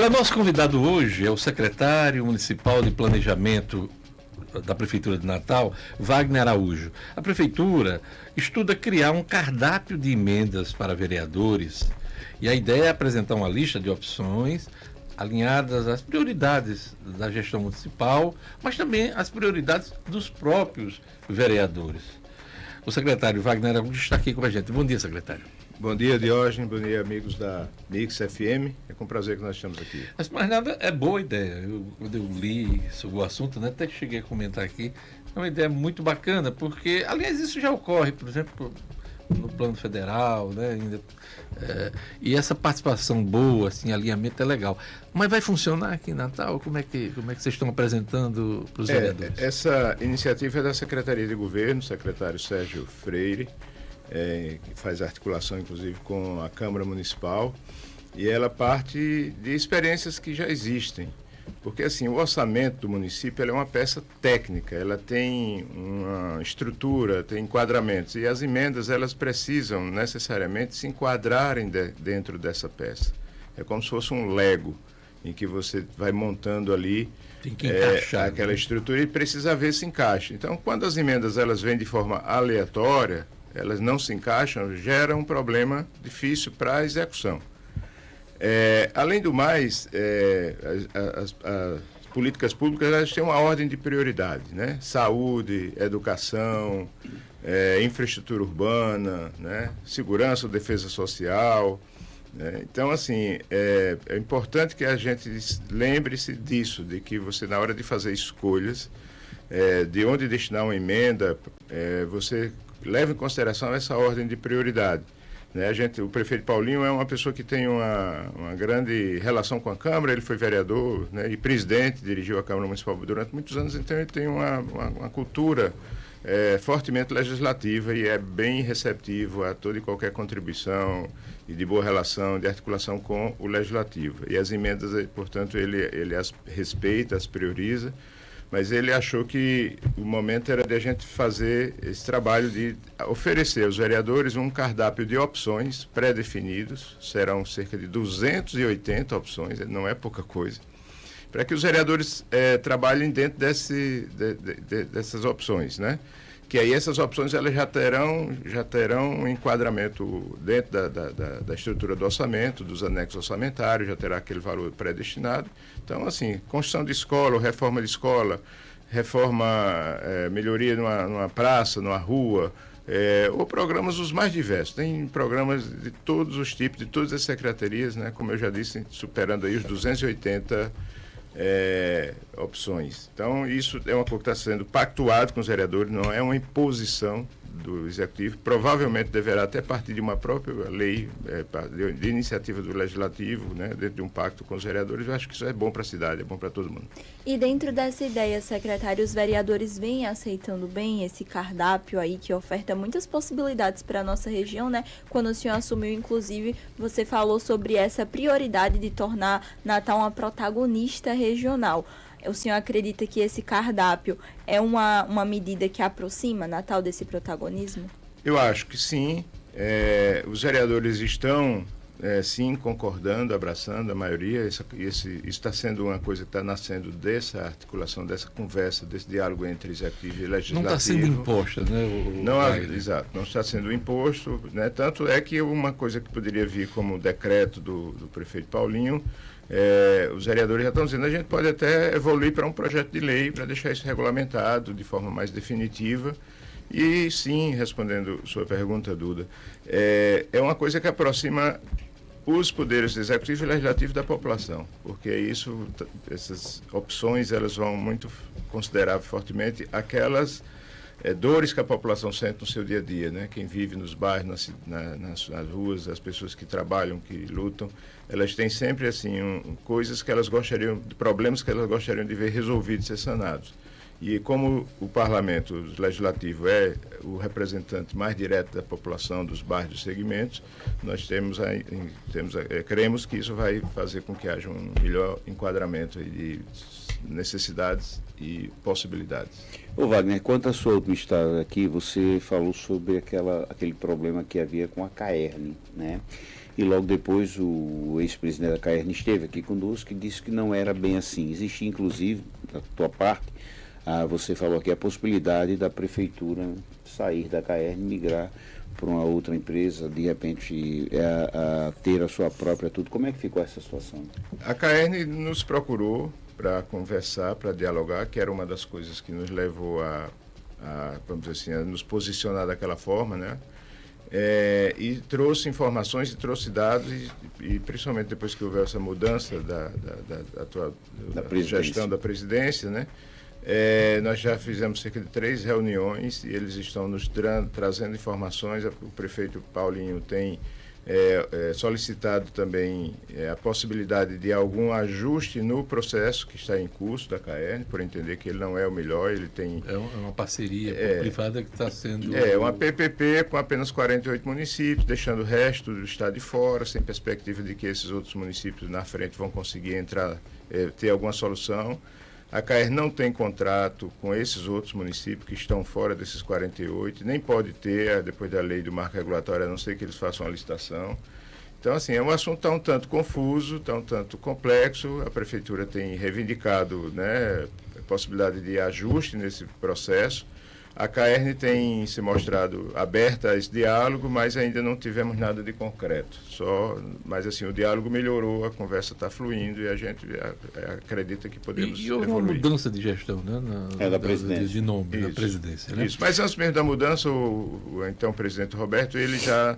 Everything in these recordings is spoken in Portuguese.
Olha, nosso convidado hoje é o secretário municipal de planejamento da Prefeitura de Natal, Wagner Araújo. A Prefeitura estuda criar um cardápio de emendas para vereadores e a ideia é apresentar uma lista de opções alinhadas às prioridades da gestão municipal, mas também às prioridades dos próprios vereadores. O secretário Wagner Araújo está aqui com a gente. Bom dia, secretário. Bom dia, Diógenes. Bom dia, amigos da Mix FM. É com prazer que nós estamos aqui. Mas mais nada, é boa ideia. Quando eu li sobre o assunto, né, até cheguei a comentar aqui, é uma ideia muito bacana, porque, aliás, isso já ocorre, por exemplo, no plano federal, né, ainda, e essa participação boa, assim, alinhamento é legal. Mas vai funcionar aqui em Natal? Como é que vocês estão apresentando para os vereadores? Essa iniciativa é da Secretaria de Governo, o secretário Sérgio Freire, que faz articulação, inclusive, com a Câmara Municipal, e ela parte de experiências que já existem. Porque, assim, o orçamento do município é uma peça técnica, ela tem uma estrutura, tem enquadramentos, e as emendas, elas precisam, necessariamente, se enquadrarem dentro dessa peça. É como se fosse um Lego, em que você vai montando ali tem que encaixar, aquela estrutura e precisa ver se encaixa. Então, quando as emendas elas vêm de forma aleatória, elas não se encaixam, gera um problema difícil para a execução. Além do mais, as políticas públicas elas têm uma ordem de prioridade, né? Saúde, educação, infraestrutura urbana, né? Segurança, defesa social. Então, assim, é importante que a gente lembre-se disso, de que você, na hora de fazer escolhas, de onde destinar uma emenda, você leva em consideração essa ordem de prioridade. Né? O prefeito Paulinho é uma pessoa que tem uma grande relação com a Câmara, ele foi vereador, né, e presidente, dirigiu a Câmara Municipal durante muitos anos, então ele tem uma cultura fortemente legislativa e é bem receptivo a toda e qualquer contribuição e de boa relação, de articulação com o Legislativo. E as emendas, portanto, ele as respeita, as prioriza, mas ele achou que o momento era de a gente fazer esse trabalho de oferecer aos vereadores um cardápio de opções pré-definidos, serão cerca de 280 opções, não é pouca coisa, para que os vereadores trabalhem dentro dessas opções, né? Que aí essas opções elas já terão um enquadramento dentro da estrutura do orçamento, dos anexos orçamentários, já terá aquele valor predestinado. Então, assim, construção de escola, reforma de escola, melhoria numa praça, numa rua, ou programas os mais diversos. Tem programas de todos os tipos, de todas as secretarias, né? Como eu já disse, superando aí os 280 opções. Então, isso é uma coisa que está sendo pactuado com os vereadores, não é uma imposição do Executivo, provavelmente deverá até partir de uma própria lei, de iniciativa do Legislativo, né, dentro de um pacto com os vereadores. Eu acho que isso é bom para a cidade, é bom para todo mundo. E dentro dessa ideia, secretário, os vereadores vêm aceitando bem esse cardápio aí que oferta muitas possibilidades para a nossa região, né? Quando o senhor assumiu, inclusive, você falou sobre essa prioridade de tornar Natal uma protagonista regional. O senhor acredita que esse cardápio é uma medida que aproxima Natal desse protagonismo? Eu acho que sim. Os vereadores estão, sim, concordando, abraçando a maioria. Isso está sendo uma coisa que está nascendo dessa articulação, dessa conversa, desse diálogo entre executivo e legislativo. Não está sendo imposto, né? Exato, não está sendo imposto, né? Tanto é que uma coisa que poderia vir como decreto do prefeito Paulinho, os vereadores já estão dizendo, a gente pode até evoluir para um projeto de lei para deixar isso regulamentado de forma mais definitiva. E sim, respondendo sua pergunta, Duda, é uma coisa que aproxima os poderes executivo e legislativo da população, porque essas opções elas vão muito considerar fortemente aquelas dores que a população sente no seu dia a dia, né? Quem vive nos bairros, nas ruas, as pessoas que trabalham, que lutam, elas têm sempre assim coisas que elas gostariam, problemas que elas gostariam de ver resolvidos e sanados. E como o Parlamento o Legislativo é o representante mais direto da população, dos bairros, dos segmentos, nós cremos que isso vai fazer com que haja um melhor enquadramento de necessidades e possibilidades. Ô Wagner, quanto à sua última estada aqui, você falou sobre aquele problema que havia com a Caerne, né? e logo depois o ex-presidente da CAERN esteve aqui conosco e disse que não era bem assim. Existia, inclusive, da tua parte, você falou aqui a possibilidade da prefeitura sair da CAERN e migrar para uma outra empresa, de repente ter a sua própria tudo. Como é que ficou essa situação? A CAERN nos procurou para conversar, para dialogar, que era uma das coisas que nos levou vamos dizer assim, a nos posicionar daquela forma, né? E trouxe informações e trouxe dados, e principalmente depois que houve essa mudança da gestão da presidência, né? Nós já fizemos cerca de 3 reuniões e eles estão nos trazendo informações. O prefeito Paulinho tem solicitado também a possibilidade de algum ajuste no processo que está em curso da CAERN, por entender que ele não é o melhor, ele tem... É uma parceria privada que está sendo... uma PPP com apenas 48 municípios, deixando o resto do estado de fora, sem perspectiva de que esses outros municípios na frente vão conseguir entrar, ter alguma solução. A CAERN não tem contrato com esses outros municípios que estão fora desses 48, nem pode ter, depois da lei do marco regulatório, a não ser que eles façam a licitação. Então, assim, é um assunto um tanto confuso, um tanto complexo. A prefeitura tem reivindicado, né, a possibilidade de ajuste nesse processo. A CAERN tem se mostrado aberta a esse diálogo, mas ainda não tivemos nada de concreto. Mas assim, o diálogo melhorou, a conversa está fluindo e a gente acredita que podemos E houve evoluir. uma mudança de gestão, né? Da presidência. De nome Isso, da presidência, né? Isso. Mas antes mesmo da mudança, o então presidente Roberto, ele já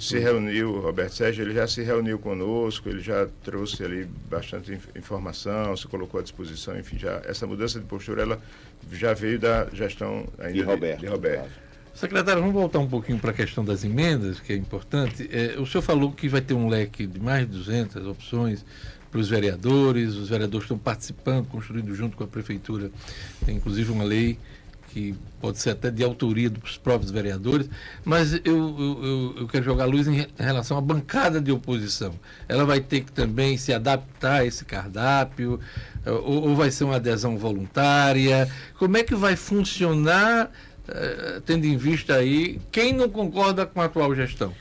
se reuniu, Roberto Sérgio, ele já se reuniu conosco, ele já trouxe ali bastante informação, se colocou à disposição, enfim, essa mudança de postura, ela já veio da gestão ainda de Roberto. Secretário, vamos voltar um pouquinho para a questão das emendas, que é importante. O senhor falou que vai ter um leque de mais de 200 opções para os vereadores estão participando, construindo junto com a prefeitura. Tem inclusive uma lei que pode ser até de autoria dos próprios vereadores, mas eu quero jogar luz em relação à bancada de oposição. Ela vai ter que também se adaptar a esse cardápio, ou vai ser uma adesão voluntária? Como é que vai funcionar, tendo em vista aí quem não concorda com a atual gestão?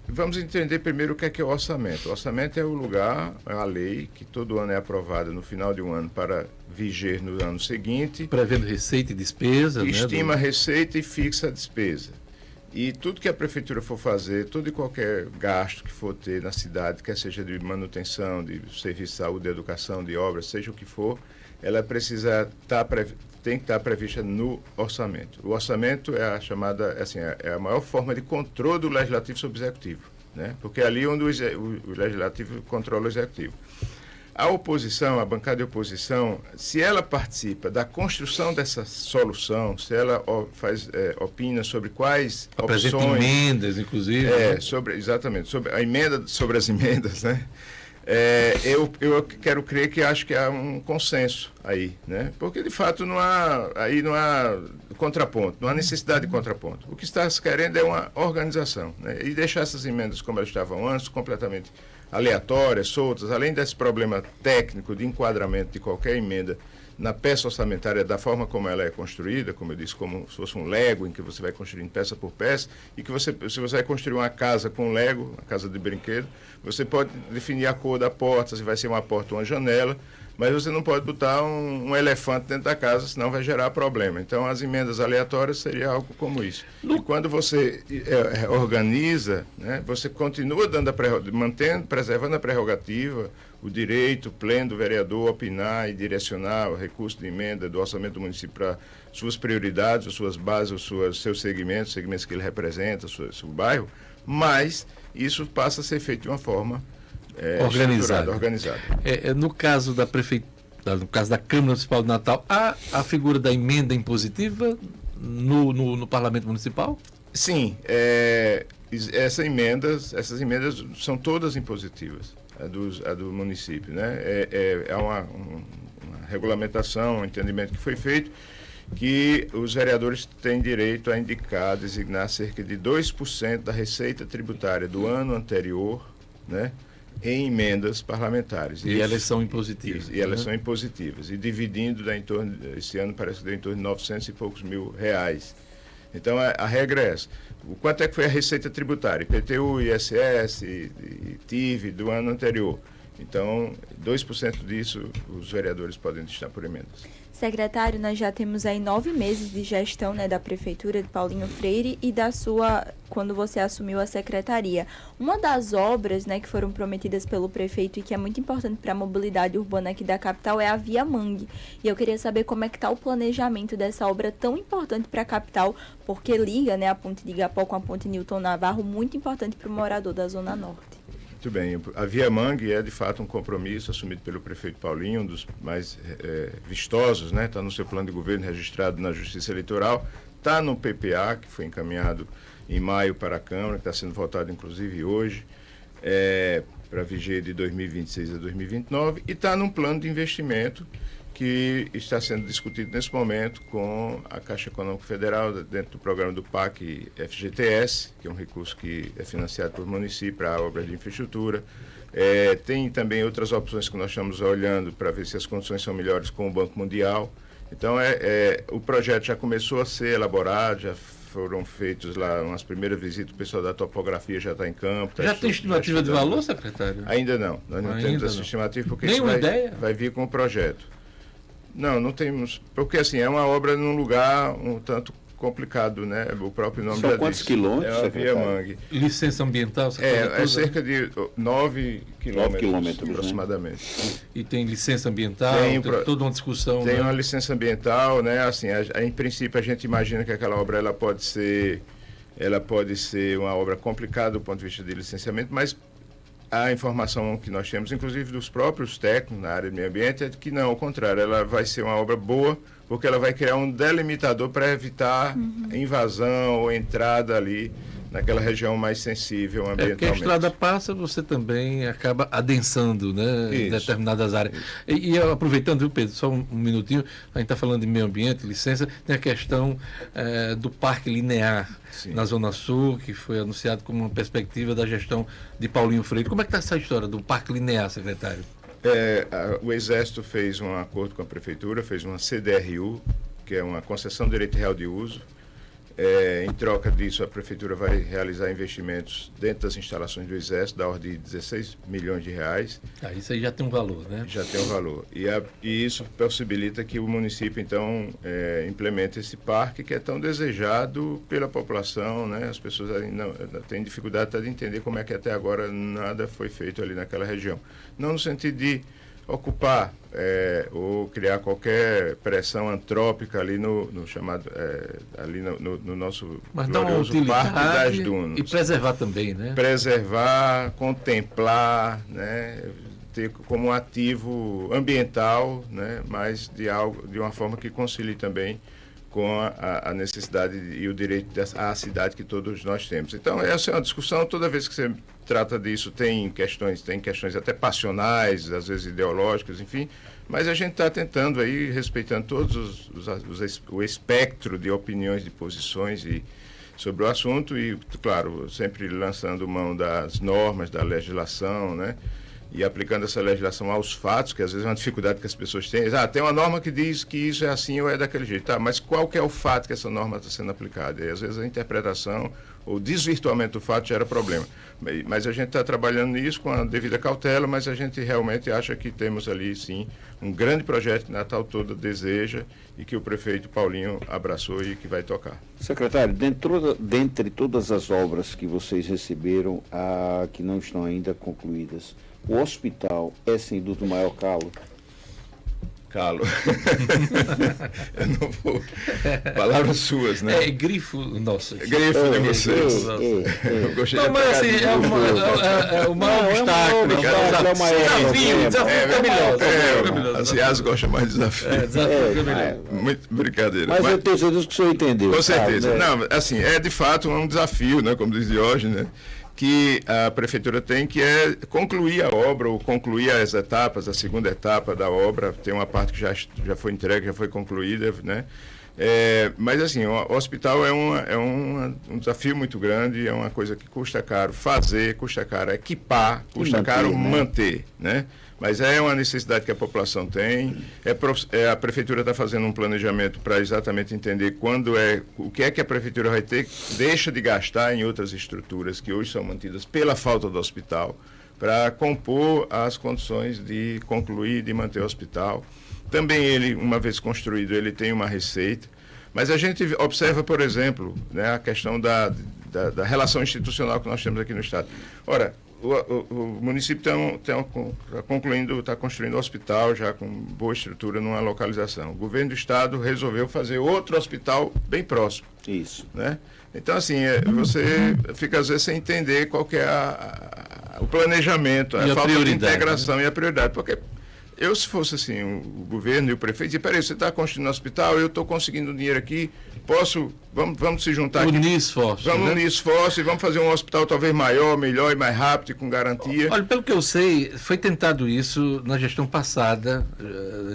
Vamos entender primeiro o que é o orçamento. O orçamento é o lugar, é a lei que todo ano é aprovada no final de um ano para viger no ano seguinte. Prevendo receita e despesa. Que estima a receita e fixa a despesa. E tudo que a prefeitura for fazer, todo e qualquer gasto que for ter na cidade, quer seja de manutenção, de serviço de saúde, de educação, de obras, seja o que for, ela precisa tem que estar prevista no orçamento. O orçamento é a chamada, assim, é a maior forma de controle do legislativo sobre o executivo, né? Porque é ali onde o legislativo controla o executivo. A oposição, a bancada de oposição, se ela participa da construção dessa solução, se ela opina sobre quais apresenta opções... emendas, inclusive. Exatamente, sobre a emenda sobre as emendas, né? Eu quero crer que acho que há um consenso aí, né? Porque, de fato, não há contraponto, não há necessidade de contraponto. O que está se querendo é uma organização, né? E deixar essas emendas como elas estavam antes, completamente aleatórias, soltas, além desse problema técnico de enquadramento de qualquer emenda na peça orçamentária da forma como ela é construída, como eu disse, como se fosse um Lego, em que você vai construindo peça por peça, e que se você vai construir uma casa com Lego, uma casa de brinquedo, você pode definir a cor da porta, se vai ser uma porta ou uma janela, mas você não pode botar um elefante dentro da casa, senão vai gerar problema. Então, as emendas aleatórias seria algo como isso. E quando você organiza, né, você continua preservando a prerrogativa, o direito pleno do vereador opinar e direcionar o recurso de emenda do orçamento do município para suas prioridades, suas bases, seus segmentos que ele representa, seu bairro, mas isso passa a ser feito de uma forma organizada. No caso da prefeitura, no caso da Câmara Municipal de Natal, há a figura da emenda impositiva no Parlamento Municipal? Sim, essas emendas são todas impositivas, a do município, né? É uma regulamentação, um entendimento que foi feito, que os vereadores têm direito a designar cerca de 2% da receita tributária do ano anterior, né, em emendas parlamentares. E elas são impositivas. E elas são impositivas. E dividindo, esse ano parece que deu em torno de 900 e poucos mil reais. Então, a regra é essa. O quanto é que foi a receita tributária? IPTU, ISS, e TIV do ano anterior. Então, 2% disso os vereadores podem destinar por emendas. Secretário, nós já temos aí 9 meses de gestão, né, da Prefeitura de Paulinho Freire e da sua, quando você assumiu a secretaria. Uma das obras, né, que foram prometidas pelo prefeito e que é muito importante para a mobilidade urbana aqui da capital é a Via Mangue. E eu queria saber como é que está o planejamento dessa obra tão importante para a capital, porque liga, né, a ponte de Igapó com a ponte Newton Navarro, muito importante para o morador da Zona Norte. Muito bem. A Via Mangue é, de fato, um compromisso assumido pelo prefeito Paulinho, um dos mais vistosos, né? Está no seu plano de governo, registrado na Justiça Eleitoral, está no PPA, que foi encaminhado em maio para a Câmara, que está sendo votado, inclusive, hoje, para a vigília de 2026 a 2029, e está num plano de investimento que está sendo discutido nesse momento com a Caixa Econômica Federal, dentro do programa do PAC FGTS, que é um recurso que é financiado por município para obras de infraestrutura. Tem também outras opções que nós estamos olhando para ver se as condições são melhores com o Banco Mundial. Então, o projeto já começou a ser elaborado, já foram feitos lá umas primeiras visitas, o pessoal da topografia já está em campo. Já tem estimativa de valor, secretário? Ainda não, nós não temos essa estimativa, porque isso vai vir com o projeto. Não temos, porque assim, é uma obra num lugar um tanto complicado, né? O próprio nome já diz. Quantos quilômetros? É a Via Mangue. Licença ambiental? É cerca de 9 quilômetros aproximadamente. Né? E tem licença ambiental, tem toda uma discussão. Tem, né? Uma licença ambiental, né? Assim, em princípio a gente imagina que aquela obra ela pode ser uma obra complicada do ponto de vista de licenciamento, mas a informação que nós temos, inclusive dos próprios técnicos na área de meio ambiente, é de que não, ao contrário, ela vai ser uma obra boa, porque ela vai criar um delimitador para evitar invasão ou entrada ali naquela região mais sensível ambientalmente. Porque a estrada passa, você também acaba adensando, né, em determinadas áreas. E aproveitando, viu, Pedro, só um minutinho, a gente está falando de meio ambiente, licença, tem a questão do Parque Linear na Zona Sul, que foi anunciado como uma perspectiva da gestão de Paulinho Freire. Como é que está essa história do Parque Linear, secretário? O Exército fez um acordo com a Prefeitura, fez uma CDRU, que é uma concessão de direito real de uso. Em troca disso, a Prefeitura vai realizar investimentos dentro das instalações do Exército, da ordem de 16 milhões de reais. Isso aí já tem um valor, né? Já tem um valor. E isso possibilita que o município, então, implemente esse parque que é tão desejado pela população, né? As pessoas ainda têm dificuldade até de entender como é que até agora nada foi feito ali naquela região. Não no sentido de ocupar ou criar qualquer pressão antrópica ali no chamado ali no nosso glorioso Parque das Dunas. E preservar também, né? Preservar, contemplar, né? Ter como um ativo ambiental, né? Mas de uma forma que concilie também com a necessidade e o direito à cidade que todos nós temos. Então, essa é uma discussão, toda vez que você trata disso, tem questões até passionais, às vezes ideológicas, enfim, mas a gente está tentando aí, respeitando todos o espectro de opiniões, de posições sobre o assunto e, claro, sempre lançando mão das normas, da legislação, né? E aplicando essa legislação aos fatos, que às vezes é uma dificuldade que as pessoas têm. Tem uma norma que diz que isso é assim ou é daquele jeito. Tá, mas qual que é o fato que essa norma está sendo aplicada? E às vezes a interpretação ou desvirtuamento do fato gera problema. Mas a gente está trabalhando nisso com a devida cautela, mas a gente realmente acha que temos ali, sim, um grande projeto que Natal toda deseja e que o prefeito Paulinho abraçou e que vai tocar. Secretário, dentre todas as obras que vocês receberam, que não estão ainda concluídas, o hospital é, sem dúvida, o maior calo? Calo. Eu não vou... Palavras suas, né? Grifo nosso. Grifo de vocês. Eu gostei de mas assim, o maior obstáculo. Desafio As IAS gostam mais de desafio. Muito brincadeira. Mas eu tenho certeza que o senhor entendeu. Com certeza. Não, assim, é de fato um desafio, né? Como diz Diógenes, né? Que a Prefeitura tem, que é concluir a obra, ou concluir as etapas, a segunda etapa da obra. Tem uma parte que já foi entregue, já foi concluída, né? Mas assim, o hospital é um desafio muito grande, é uma coisa que custa caro fazer, custa caro equipar, custa caro manter, né? Mas é uma necessidade que a população tem. A prefeitura está fazendo um planejamento para exatamente entender o que é que a prefeitura vai ter, deixa de gastar em outras estruturas que hoje são mantidas pela falta do hospital, para compor as condições de concluir, de manter o hospital. Também ele, uma vez construído, ele tem uma receita. Mas a gente observa, por exemplo, né, a questão da relação institucional que nós temos aqui no Estado. Ora, o município está construindo um hospital já com boa estrutura numa localização. O governo do Estado resolveu fazer outro hospital bem próximo. Isso. Né? Então, assim, você fica às vezes sem entender qual que é o planejamento, a falta de integração, né? E a prioridade. Porque se fosse assim, o governo e o prefeito, dizia, peraí, você está construindo um hospital, eu estou conseguindo dinheiro aqui, vamos se juntar aqui. Unir esforços. Vamos unir esforços e vamos fazer um hospital talvez maior, melhor e mais rápido e com garantia. Olha, pelo que eu sei, foi tentado isso na gestão passada,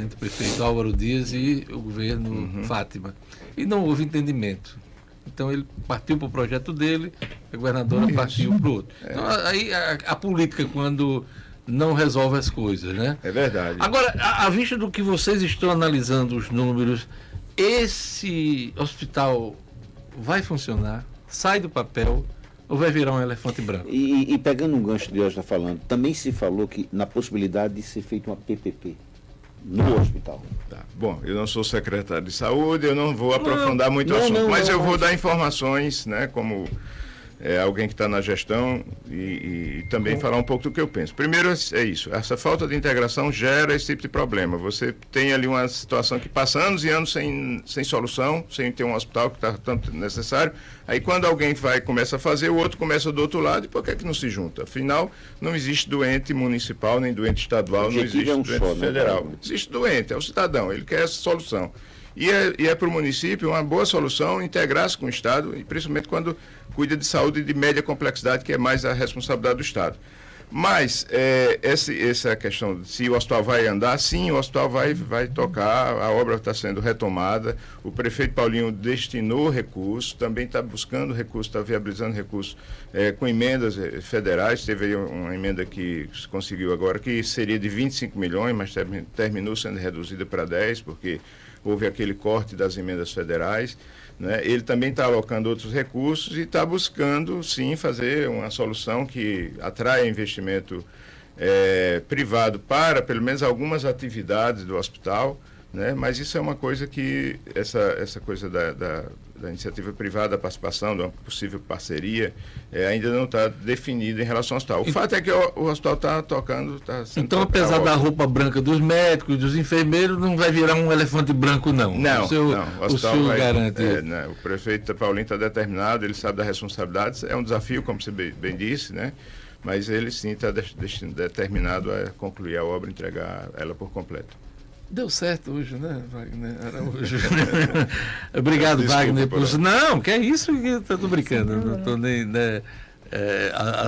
entre o prefeito Álvaro Dias e o governo Fátima. E não houve entendimento. Então ele partiu para o projeto dele, a governadora partiu para o outro. Então, aí a política, quando não resolve as coisas, né? É verdade. Agora, à vista do que vocês estão analisando os números, esse hospital vai funcionar? Sai do papel ou vai virar um elefante branco? E pegando um gancho de hoje está falando, também se falou que na possibilidade de ser feita uma PPP no hospital. Tá. Bom, eu não sou secretário de saúde, eu não vou aprofundar muito o assunto, mas eu vou dar informações, né, como alguém que está na gestão e também falar um pouco do que eu penso. Primeiro é isso, essa falta de integração gera esse tipo de problema. Você tem ali uma situação que passa anos e anos sem solução, sem ter um hospital que está tanto necessário. Aí quando alguém começa a fazer, o outro começa do outro lado, e por que não se junta? Afinal, não existe doente municipal, nem doente estadual, não existe doente federal. Existe doente, é o cidadão, ele quer essa solução. E é para o município uma boa solução integrar-se com o Estado, e principalmente quando cuida de saúde de média complexidade, que é mais a responsabilidade do Estado. Mas essa questão de se o hospital vai andar, sim, o hospital vai tocar, a obra está sendo retomada, o prefeito Paulinho destinou recursos, também está buscando recursos, está viabilizando recursos com emendas federais. Teve aí uma emenda que se conseguiu agora, que seria de 25 milhões, mas terminou sendo reduzida para 10, porque houve aquele corte das emendas federais, né? Ele também está alocando outros recursos e está buscando, sim, fazer uma solução que atraia investimento privado para, pelo menos, algumas atividades do hospital, né? Mas isso é uma coisa que, essa coisa da iniciativa privada, da participação, de uma possível parceria, ainda não está definida em relação ao hospital. O fato é que o hospital está tocando, está sendo... Então, apesar da roupa branca dos médicos, dos enfermeiros, não vai virar um elefante branco, não? Não, o senhor garante. Né, o prefeito Paulinho está determinado, ele sabe da responsabilidade, é um desafio, como você bem disse, né? Mas ele sim está determinado a concluir a obra e entregar ela por completo. Deu certo hoje, né, Wagner Araújo? Obrigado, Desculpa, Wagner. Não, que é isso que eu estou brincando. Não estou nem, né,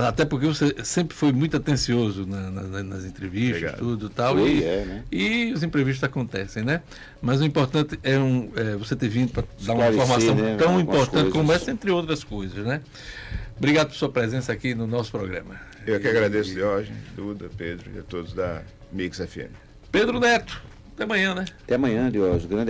até porque você sempre foi muito atencioso nas entrevistas, Obrigado. tudo tal. Né? E os imprevistos acontecem, né? Mas o importante é você ter vindo para dar uma informação, né, tão importante como essa, entre outras coisas, né? Obrigado por sua presença aqui no nosso programa. Eu que agradeço, Diógenes, Duda, Pedro e a todos da Mix FM. Pedro Neto, até amanhã, né? Até amanhã, Diógenes. Grande